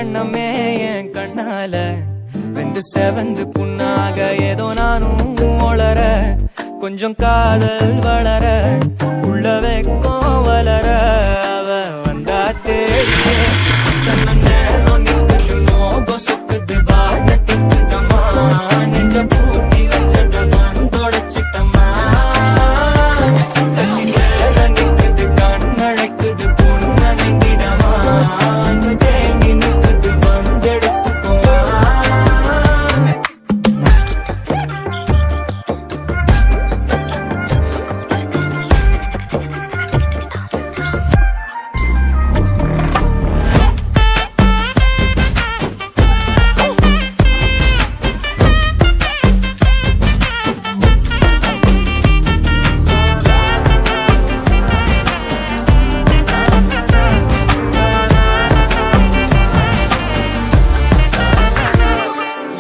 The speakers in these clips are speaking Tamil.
கண்ணமே என் கண்ணால வெந்து செவந்து புண்ணாக ஏதோ நானும் ஒளர கொஞ்சம் காதல் வளர உள்ள வெக்கம் வளர அவ வந்தா தேடியே கண்ண நேரம் நிக்குது மோகம் சுக்குது வாட்ட திக்குதம்மா நெஞ்ச பூட்டி வச்சத வந்தொடைச்சிட்டம்மா கட்சி சேர நிக்குது கண்ணழைக்குது புன்னணைங்கிடமா அன்பு தேங்கி நிக்குது வந்தெடுத்துக்குமா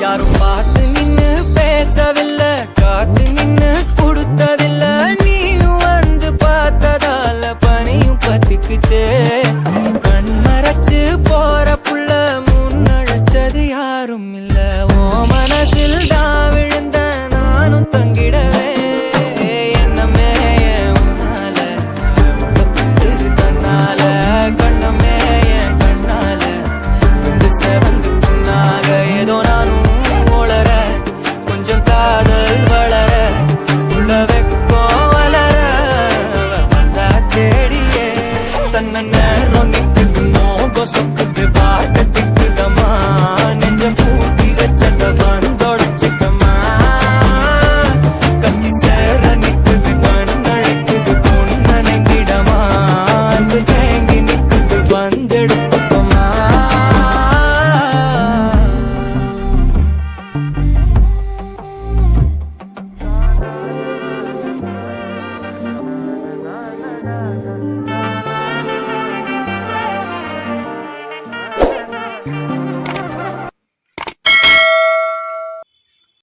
யாரும் பார்த்து நின்னு பேசவில்லை காத்து நின்னு கொடுத்ததில்ல நீயும் வந்து பார்த்ததால பனியும் பத்திக்குச்சே கண் மறைச்சு போற புள்ள முன்னழைச்சது யாரும் இல்ல